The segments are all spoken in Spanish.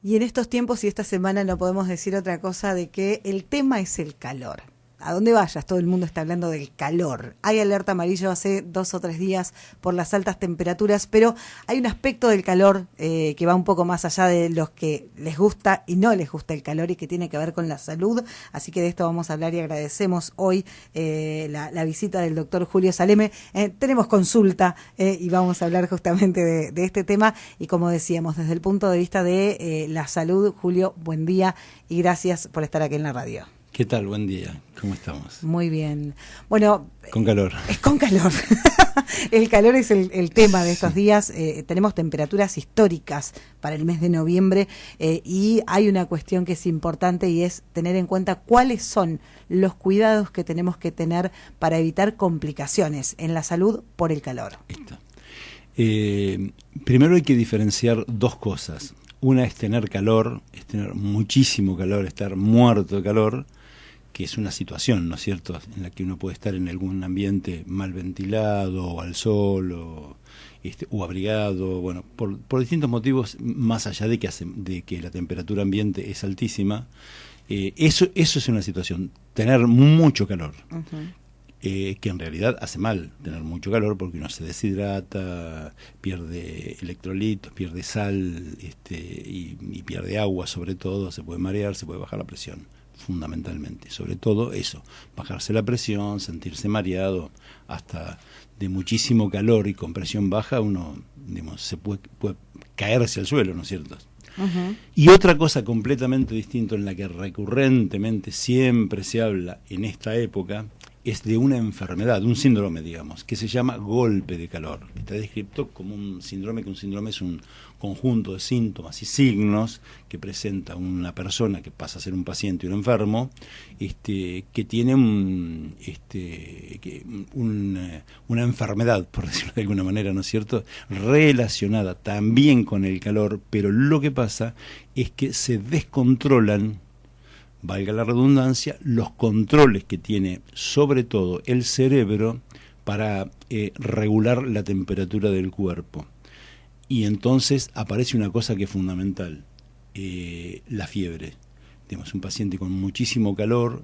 Y en estos tiempos y esta semana no podemos decir otra cosa de que el tema es el calor. A donde vayas, todo el mundo está hablando del calor. Hay alerta amarillo hace 2 o 3 días por las altas temperaturas, pero hay un aspecto del calor que va un poco más allá de los que les gusta y no les gusta el calor y que tiene que ver con la salud. Así que de esto vamos a hablar y agradecemos hoy la visita del doctor Julio Saleme. Tenemos consulta y vamos a hablar justamente de este tema. Y como decíamos, desde el punto de vista de la salud, Julio, buen día y gracias por estar aquí en la radio. ¿Qué tal? Buen día. ¿Cómo estamos? Muy bien. Bueno, con calor. Con calor. El calor es el tema de estos días. Tenemos temperaturas históricas para el mes de noviembre y hay una cuestión que es importante y es tener en cuenta cuáles son los cuidados que tenemos que tener para evitar complicaciones en la salud por el calor. Primero hay que diferenciar dos cosas. Una es tener calor, es tener muchísimo calor, estar muerto de calor, que es una situación, ¿no es cierto?, en la que uno puede estar en algún ambiente mal ventilado, o al sol, o abrigado, bueno, por distintos motivos, más allá de que la temperatura ambiente es altísima. Eso es una situación, tener mucho calor. Uh-huh. Que en realidad hace mal tener mucho calor porque uno se deshidrata, pierde electrolitos, pierde sal y pierde agua, sobre todo, se puede marear, se puede bajar la presión, fundamentalmente. Sobre todo eso, bajarse la presión, sentirse mareado, hasta de muchísimo calor y con presión baja uno, digamos, se puede caerse al suelo, ¿no es cierto? Uh-huh. Y otra cosa completamente distinta en la que recurrentemente siempre se habla en esta época es de una enfermedad, un síndrome, digamos, que se llama golpe de calor. Está descrito como un síndrome, que un síndrome es un conjunto de síntomas y signos que presenta una persona que pasa a ser un paciente y un enfermo, que tiene una enfermedad, por decirlo de alguna manera, ¿no es cierto?, relacionada también con el calor, pero lo que pasa es que se descontrolan, valga la redundancia, los controles que tiene sobre todo el cerebro para regular la temperatura del cuerpo. Y entonces aparece una cosa que es fundamental, la fiebre. Tenemos un paciente con muchísimo calor,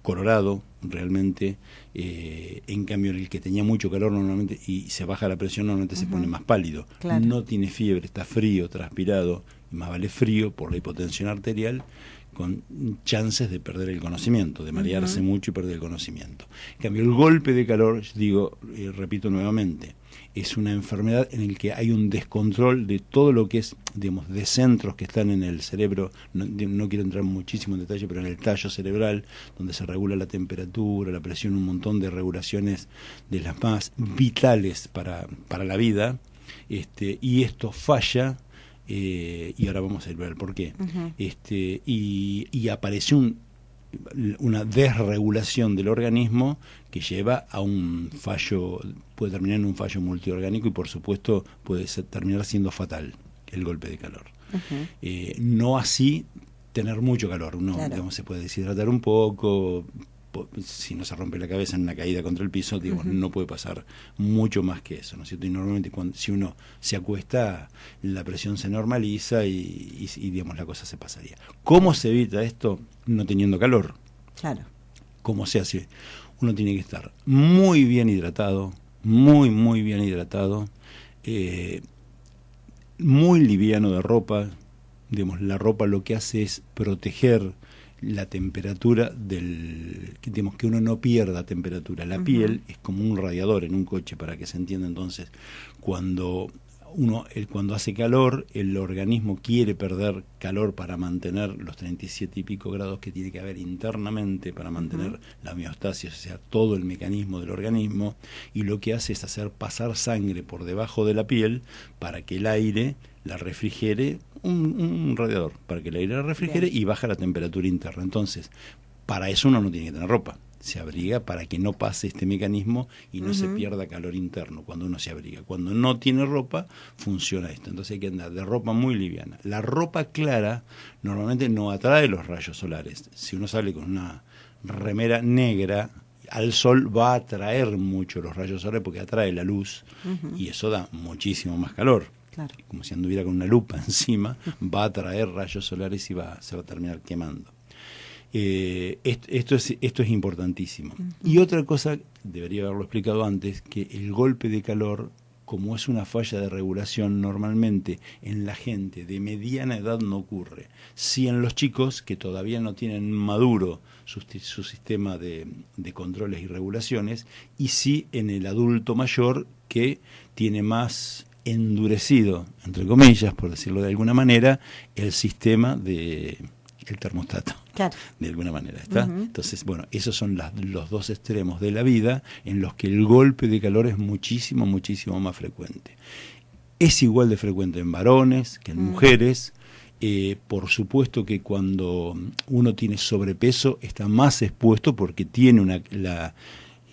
colorado realmente, en cambio el que tenía mucho calor normalmente y se baja la presión normalmente uh-huh. se pone más pálido. Claro. No tiene fiebre, está frío, transpirado, y más vale frío por la hipotensión arterial, con chances de perder el conocimiento, de marearse uh-huh. mucho y perder el conocimiento. En cambio, el golpe de calor, digo, repito nuevamente, es una enfermedad en la que hay un descontrol de todo lo que es, digamos, de centros que están en el cerebro, no quiero entrar muchísimo en detalle, pero en el tallo cerebral, donde se regula la temperatura, la presión, un montón de regulaciones de las más vitales para la vida, y esto falla. Y ahora vamos a ver el por qué. Uh-huh. Y aparece una desregulación del organismo que lleva a un fallo, puede terminar en un fallo multiorgánico y por supuesto puede terminar siendo fatal el golpe de calor. Uh-huh. No así tener mucho calor, uno claro. digamos, se puede deshidratar un poco. Si no se rompe la cabeza en una caída contra el piso, digo, uh-huh. no puede pasar mucho más que eso, ¿no es cierto? Y normalmente si uno se acuesta, la presión se normaliza y digamos, la cosa se pasaría. ¿Cómo se evita esto no teniendo calor? Claro. ¿Cómo se hace? Uno tiene que estar muy bien hidratado, muy bien hidratado, muy liviano de ropa. Digamos, la ropa lo que hace es proteger la temperatura digamos, que uno no pierda temperatura. La uh-huh. piel es como un radiador en un coche, para que se entienda. Entonces, cuando hace calor, el organismo quiere perder calor para mantener los 37 y pico grados que tiene que haber internamente para mantener uh-huh. la homeostasis, o sea, todo el mecanismo del organismo, y lo que hace es hacer pasar sangre por debajo de la piel para que el aire la refrigere, un radiador, para que el aire la refrigere Bien. Y baja la temperatura interna. Entonces, para eso uno no tiene que tener ropa. Se abriga para que no pase este mecanismo y no uh-huh. se pierda calor interno cuando uno se abriga. Cuando no tiene ropa, funciona esto. Entonces hay que andar de ropa muy liviana. La ropa clara normalmente no atrae los rayos solares. Si uno sale con una remera negra, al sol va a atraer mucho los rayos solares porque atrae la luz uh-huh. y eso da muchísimo más calor. Claro. como si anduviera con una lupa encima, va a atraer rayos solares y se va a terminar quemando. Esto es importantísimo. Y otra cosa, debería haberlo explicado antes, que el golpe de calor, como es una falla de regulación, normalmente en la gente de mediana edad no ocurre. Sí en los chicos que todavía no tienen maduro su sistema de controles y regulaciones, y sí en el adulto mayor que tiene más endurecido, entre comillas, por decirlo de alguna manera, el sistema el termostato. Claro. De alguna manera, ¿está? Entonces, bueno, esos son los dos extremos de la vida en los que el golpe de calor es muchísimo, muchísimo más frecuente. Es igual de frecuente en varones que en mujeres. Por supuesto que cuando uno tiene sobrepeso está más expuesto porque tiene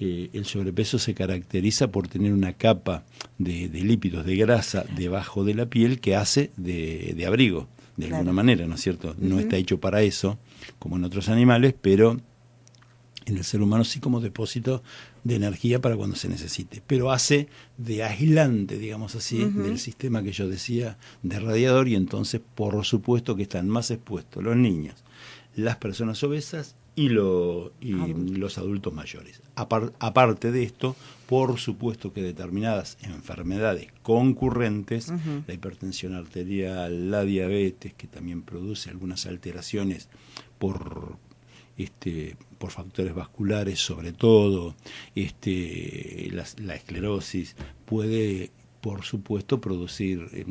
el sobrepeso se caracteriza por tener una capa de lípidos, de grasa debajo de la piel que hace de abrigo. De alguna manera, ¿no es cierto? No está hecho para eso, como en otros animales, pero en el ser humano sí como depósito de energía para cuando se necesite. Pero hace de aislante, digamos así, del sistema que yo decía, de radiador, y entonces, por supuesto, que están más expuestos los niños, las personas obesas y los adultos mayores. Aparte de esto, por supuesto que determinadas enfermedades concurrentes, la hipertensión arterial, la diabetes, que también produce algunas alteraciones por factores vasculares, sobre todo la esclerosis, puede, por supuesto, producir,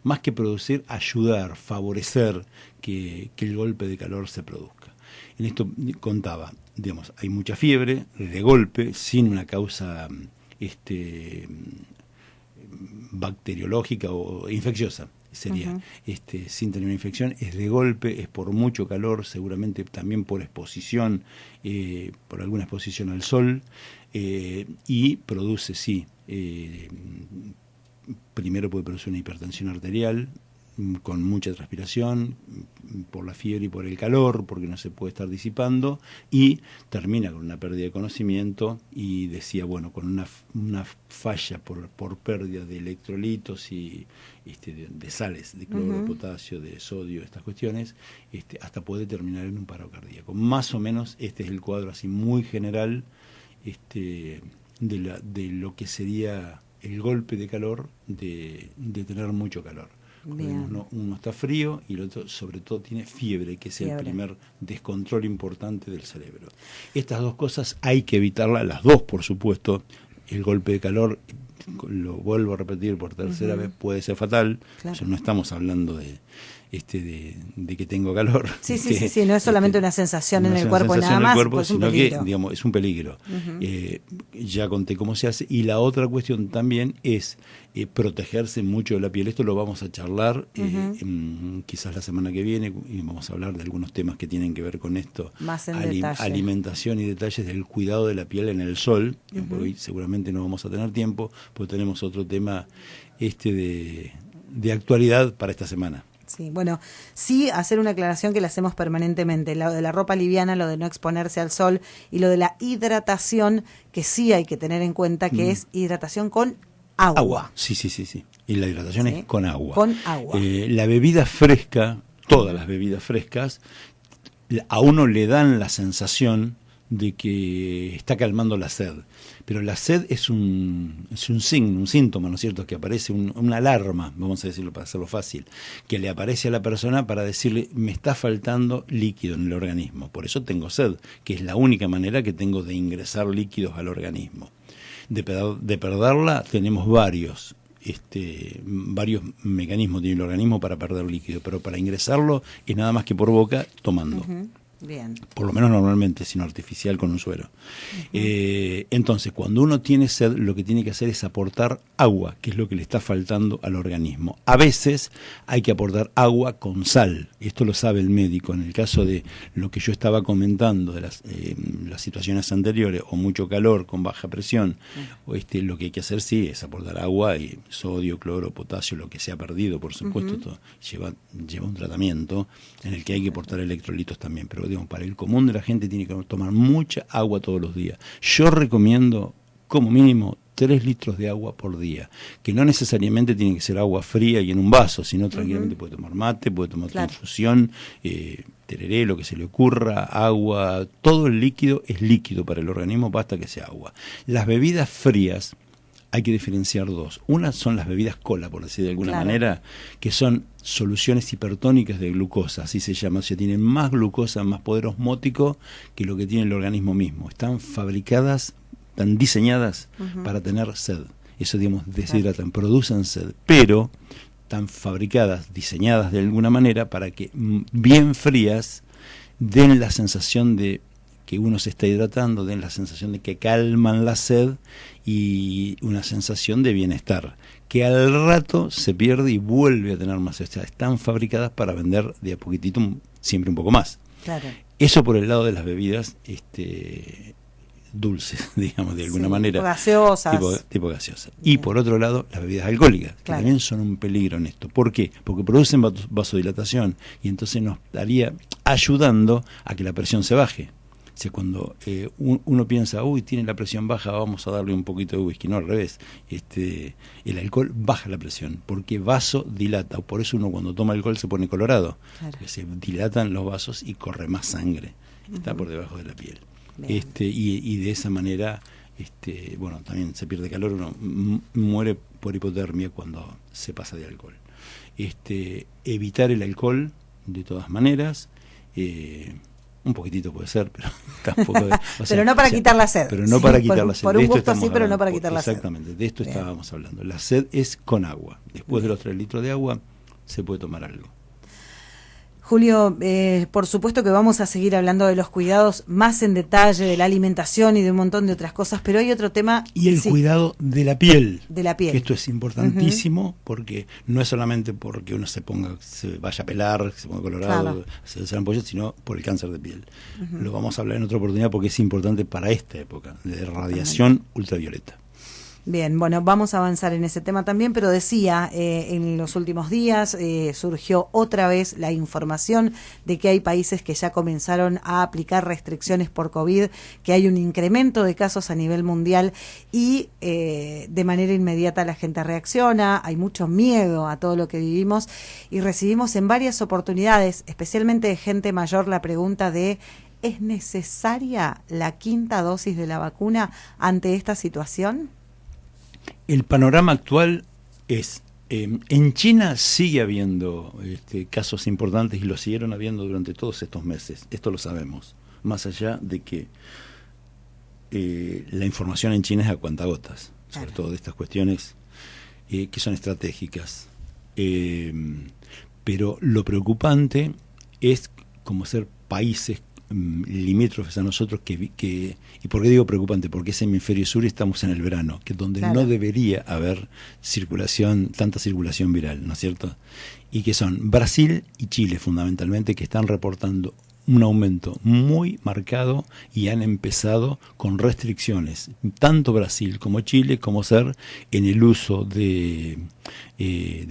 más que producir, ayudar, favorecer que el golpe de calor se produzca. En esto contaba, digamos, hay mucha fiebre de golpe, sin una causa bacteriológica o infecciosa, sería, sin tener una infección, es de golpe, es por mucho calor, seguramente también por exposición, por alguna exposición al sol, y produce, sí, primero puede producir una hipertensión arterial, con mucha transpiración, por la fiebre y por el calor, porque no se puede estar disipando, y termina con una pérdida de conocimiento, y decía, bueno, con una falla por pérdida de electrolitos y de sales, de cloro, potasio, de sodio, estas cuestiones, hasta puede terminar en un paro cardíaco. Más o menos este es el cuadro así muy general de lo que sería el golpe de calor, de tener mucho calor. Uno está frío y el otro sobre todo tiene fiebre, que es el primer descontrol importante del cerebro. Estas dos cosas hay que evitarlas, las dos por supuesto. El golpe de calor, lo vuelvo a repetir por tercera vez, puede ser fatal. Claro. O sea, no estamos hablando de que tengo calor. Sí, no es solamente una sensación en el cuerpo nada más, pues sino que, digamos, es un peligro. Ya conté cómo se hace. Y la otra cuestión también es protegerse mucho de la piel. Esto lo vamos a charlar quizás la semana que viene, y vamos a hablar de algunos temas que tienen que ver con esto. Más en detalle. Alimentación y detalles del cuidado de la piel en el sol. Hoy seguramente no vamos a tener tiempo, porque tenemos otro tema de actualidad para esta semana. Sí, bueno, sí hacer una aclaración que la hacemos permanentemente, lo de la ropa liviana, lo de no exponerse al sol y lo de la hidratación, que sí hay que tener en cuenta que es hidratación con agua. Sí. Y la hidratación es con agua. Con agua. La bebida fresca, todas las bebidas frescas, a uno le dan la sensación de que está calmando la sed. Pero la sed es un signo, un síntoma, ¿no es cierto?, que aparece, una alarma, vamos a decirlo para hacerlo fácil, que le aparece a la persona para decirle, me está faltando líquido en el organismo, por eso tengo sed, que es la única manera que tengo de ingresar líquidos al organismo. De perderla tenemos varios mecanismos tiene el organismo para perder líquido, pero para ingresarlo es nada más que por boca, tomando. Bien. Por lo menos normalmente, sino artificial con un suero. Entonces, cuando uno tiene sed, lo que tiene que hacer es aportar agua, que es lo que le está faltando al organismo. A veces hay que aportar agua con sal. Esto lo sabe el médico. En el caso de lo que yo estaba comentando, de las situaciones anteriores, o mucho calor con baja presión, o lo que hay que hacer sí es aportar agua y sodio, cloro, potasio, lo que se ha perdido, por supuesto. Todo lleva un tratamiento en el que hay que aportar electrolitos también, pero para el común de la gente tiene que tomar mucha agua todos los días. Yo recomiendo como mínimo 3 litros de agua por día, que no necesariamente tiene que ser agua fría y en un vaso, sino tranquilamente puede tomar mate, puede tomar otra infusión, tereré, lo que se le ocurra, agua, todo el líquido es líquido para el organismo, basta que sea agua. Las bebidas frías hay que diferenciar dos. Una son las bebidas cola, por decir de alguna manera, que son soluciones hipertónicas de glucosa, así se llama. O sea, tienen más glucosa, más poder osmótico que lo que tiene el organismo mismo. Están fabricadas, están diseñadas para tener sed. Eso, digamos, deshidratan, producen sed, pero están fabricadas, diseñadas de alguna manera para que bien frías den la sensación de que uno se está hidratando, den la sensación de que calman la sed y una sensación de bienestar, que al rato se pierde y vuelve a tener más sed. O sea, están fabricadas para vender de a poquitito siempre un poco más. Claro. Eso por el lado de las bebidas dulces, digamos, de alguna manera. Gaseosas. Tipo gaseosa. Y por otro lado, las bebidas alcohólicas, que también son un peligro en esto. ¿Por qué? Porque producen vasodilatación y entonces nos estaría ayudando a que la presión se baje. O sea, cuando uno piensa, tiene la presión baja, vamos a darle un poquito de whisky. No, al revés. El alcohol baja la presión, porque vasodilata. Por eso uno cuando toma alcohol se pone colorado. Claro. Porque se dilatan los vasos y corre más sangre. Está por debajo de la piel. Y de esa manera, bueno, también se pierde calor, uno muere por hipotermia cuando se pasa de alcohol. Evitar el alcohol, de todas maneras, un poquitito puede ser, pero tampoco. Pero no para quitar la sed. Pero no para quitar la sed. Por un gusto sí, pero no para quitar la sed. Exactamente, de esto estábamos hablando. La sed es con agua. Después de los 3 litros de agua, se puede tomar algo. Julio, por supuesto que vamos a seguir hablando de los cuidados más en detalle, de la alimentación y de un montón de otras cosas, pero hay otro tema. Y el cuidado de la piel. De la piel. Que esto es importantísimo, porque no es solamente porque uno se vaya a pelar, se ponga colorado, se hace ampollas, sino por el cáncer de piel. Lo vamos a hablar en otra oportunidad porque es importante para esta época, de radiación ultravioleta. Bien, bueno, vamos a avanzar en ese tema también, pero decía, en los últimos días surgió otra vez la información de que hay países que ya comenzaron a aplicar restricciones por COVID, que hay un incremento de casos a nivel mundial y de manera inmediata la gente reacciona, hay mucho miedo a todo lo que vivimos y recibimos en varias oportunidades, especialmente de gente mayor, la pregunta de ¿es necesaria la 5ª dosis de la vacuna ante esta situación? El panorama actual es, en China sigue habiendo casos importantes y lo siguieron habiendo durante todos estos meses, esto lo sabemos, más allá de que la información en China es a cuentagotas, sobre todo de estas cuestiones que son estratégicas. Pero lo preocupante es como ser países limítrofes a nosotros y ¿por qué digo preocupante? Porque es hemisferio sur y estamos en el verano, que es donde no debería haber tanta circulación viral, ¿no es cierto? Y que son Brasil y Chile fundamentalmente, que están reportando un aumento muy marcado y han empezado con restricciones, tanto Brasil como Chile, como ser en el uso de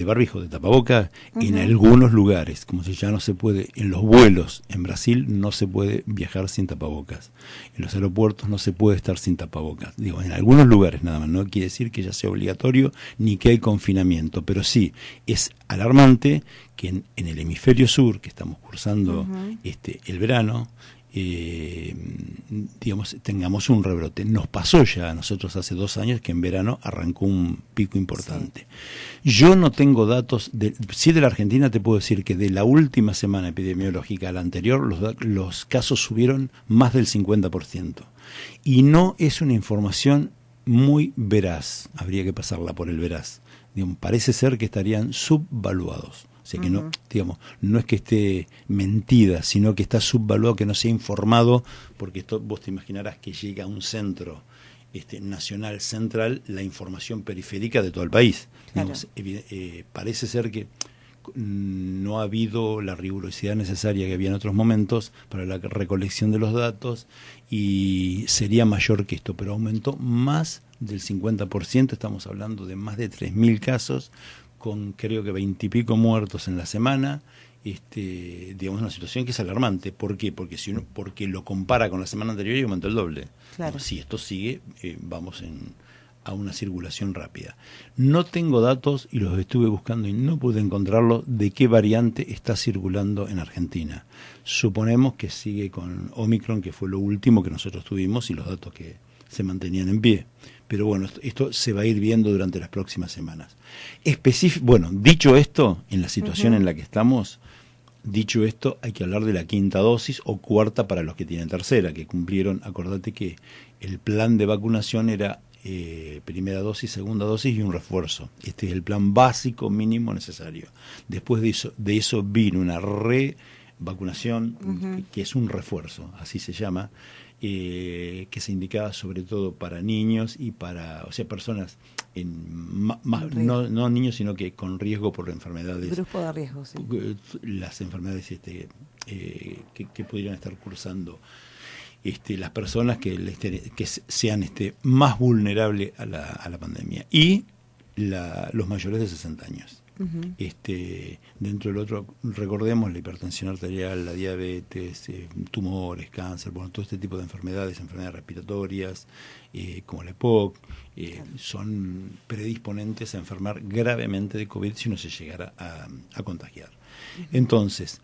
barbijo, de tapaboca, en algunos lugares, como si ya no se puede, en los vuelos en Brasil no se puede viajar sin tapabocas, en los aeropuertos no se puede estar sin tapabocas, digo, en algunos lugares nada más, no quiere decir que ya sea obligatorio ni que hay confinamiento, pero sí, es alarmante que en el hemisferio sur, que estamos cursando el verano, digamos, tengamos un rebrote. Nos pasó ya a nosotros hace 2 años que en verano arrancó un pico importante. Sí. Yo no tengo datos, sí de la Argentina te puedo decir que de la última semana epidemiológica a la anterior los casos subieron más del 50%. Y no es una información muy veraz, habría que pasarla por el veraz. Digamos, parece ser que estarían subvaluados. O sea que no, digamos, no es que esté mentida, sino que está subvaluado, que no se ha informado, porque esto vos te imaginarás que llega a un centro nacional central la información periférica de todo el país. Claro. Digamos, parece ser que no ha habido la rigurosidad necesaria que había en otros momentos para la recolección de los datos y sería mayor que esto, pero aumentó más del 50%, estamos hablando de más de 3.000 casos, con creo que 20 y pico muertos en la semana, digamos una situación que es alarmante. ¿Por qué? Porque lo compara con la semana anterior y aumentó el doble. Claro. Si esto sigue, vamos a una circulación rápida. No tengo datos, y los estuve buscando y no pude encontrarlos, de qué variante está circulando en Argentina. Suponemos que sigue con Omicron, que fue lo último que nosotros tuvimos y los datos que se mantenían en pie. Pero bueno, esto se va a ir viendo durante las próximas semanas. Bueno, dicho esto, en la situación en la que estamos, dicho esto, hay que hablar de la quinta dosis o cuarta para los que tienen tercera, que cumplieron. Acordate que el plan de vacunación era primera dosis, segunda dosis y un refuerzo. Este es el plan básico mínimo necesario. Después de eso vino una revacunación, que es un refuerzo, así se llama, que se indicaba sobre todo para niños y para, o sea, personas no niños, sino que con riesgo por enfermedades. Grupo de riesgo, sí. Las enfermedades que pudieran estar cursando las personas que sean más vulnerables a la pandemia. Y los mayores de 60 años. Dentro del otro, recordemos la hipertensión arterial, la diabetes, tumores, cáncer, bueno, todo este tipo de enfermedades respiratorias, como la EPOC, son predisponentes a enfermar gravemente de COVID si uno se llegara a contagiar. Entonces,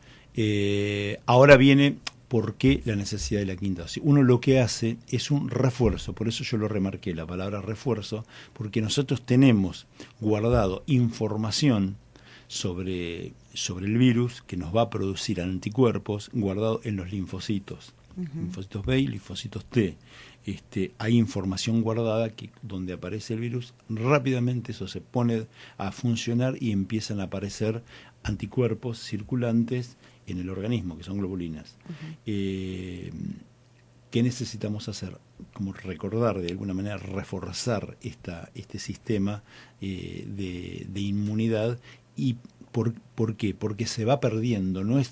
ahora viene por qué la necesidad de la quinta dosis. Uno lo que hace es un refuerzo, por eso yo lo remarqué, la palabra refuerzo, porque nosotros tenemos guardado información sobre el virus que nos va a producir anticuerpos guardado en los linfocitos, linfocitos B y linfocitos T. Hay información guardada donde aparece el virus, rápidamente eso se pone a funcionar y empiezan a aparecer anticuerpos circulantes en el organismo, que son globulinas. ¿Qué necesitamos hacer? Como recordar, de alguna manera, reforzar este sistema de inmunidad. ¿Y por qué? Porque se va perdiendo, no es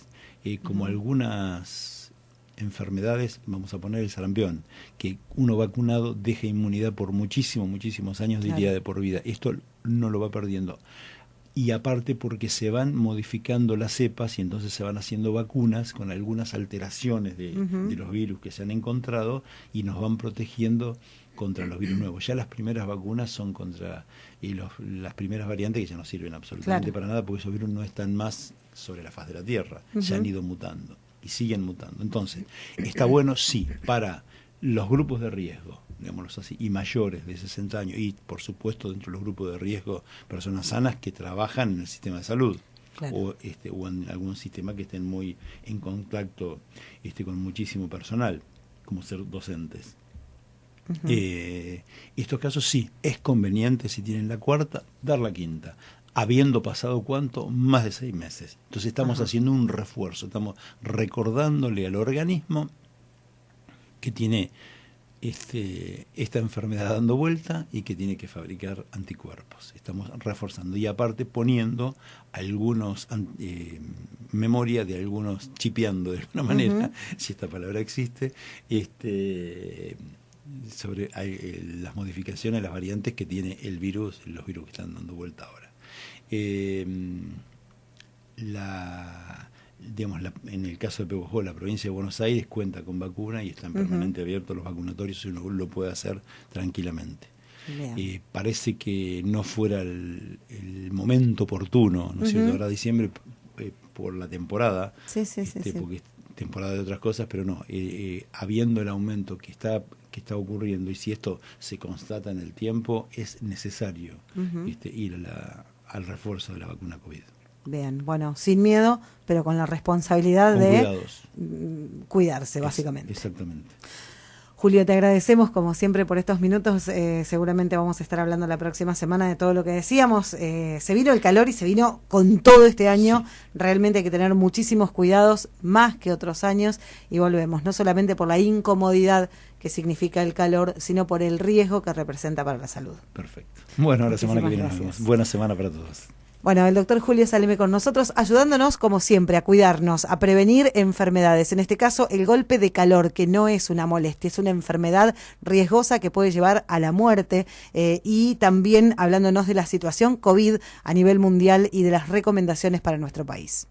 como algunas enfermedades, vamos a poner el sarampión, que uno vacunado deja inmunidad por muchísimos años, diría de por vida. Esto no lo va perdiendo. Y aparte porque se van modificando las cepas y entonces se van haciendo vacunas con algunas alteraciones de los virus que se han encontrado y nos van protegiendo contra los virus nuevos. Ya las primeras vacunas son contra las primeras variantes que ya no sirven absolutamente para nada, porque esos virus no están más sobre la faz de la Tierra, ya han ido mutando y siguen mutando. Entonces, está bueno, sí, para los grupos de riesgo, digámoslo así, y mayores de 60 años, y por supuesto dentro de los grupos de riesgo, personas sanas que trabajan en el sistema de salud, o en algún sistema que estén muy en contacto con muchísimo personal, como ser docentes. Estos casos sí, es conveniente, si tienen la cuarta, dar la quinta, habiendo pasado ¿cuánto? Más de 6 meses. Entonces estamos haciendo un refuerzo, estamos recordándole al organismo que tiene esta enfermedad dando vuelta y que tiene que fabricar anticuerpos. Estamos reforzando y aparte poniendo algunos memoria de algunos, chipeando de alguna manera, si esta palabra existe, sobre las modificaciones, las variantes que tiene el virus, los virus que están dando vuelta ahora. En el caso de Pehuajó, la provincia de Buenos Aires cuenta con vacuna y están permanentemente abiertos los vacunatorios y uno lo puede hacer tranquilamente. Parece que no fuera el momento oportuno, ¿no es cierto? Ahora diciembre por la temporada, porque es temporada de otras cosas, pero no, habiendo el aumento que está ocurriendo y si esto se constata en el tiempo, es necesario ir al refuerzo de la vacuna COVID. Bien, bueno, sin miedo, pero con la responsabilidad de cuidarse, básicamente. Exactamente. Julio, te agradecemos como siempre por estos minutos. Seguramente vamos a estar hablando la próxima semana de todo lo que decíamos. Se vino el calor y se vino con todo este año. Realmente hay que tener muchísimos cuidados, más que otros años, y volvemos, no solamente por la incomodidad que significa el calor, sino por el riesgo que representa para la salud. Perfecto. Bueno, la semana que viene nos vemos. Buena semana para todos. Bueno, el doctor Julio Saleme con nosotros, ayudándonos, como siempre, a cuidarnos, a prevenir enfermedades. En este caso, el golpe de calor, que no es una molestia, es una enfermedad riesgosa que puede llevar a la muerte. Y también hablándonos de la situación COVID a nivel mundial y de las recomendaciones para nuestro país.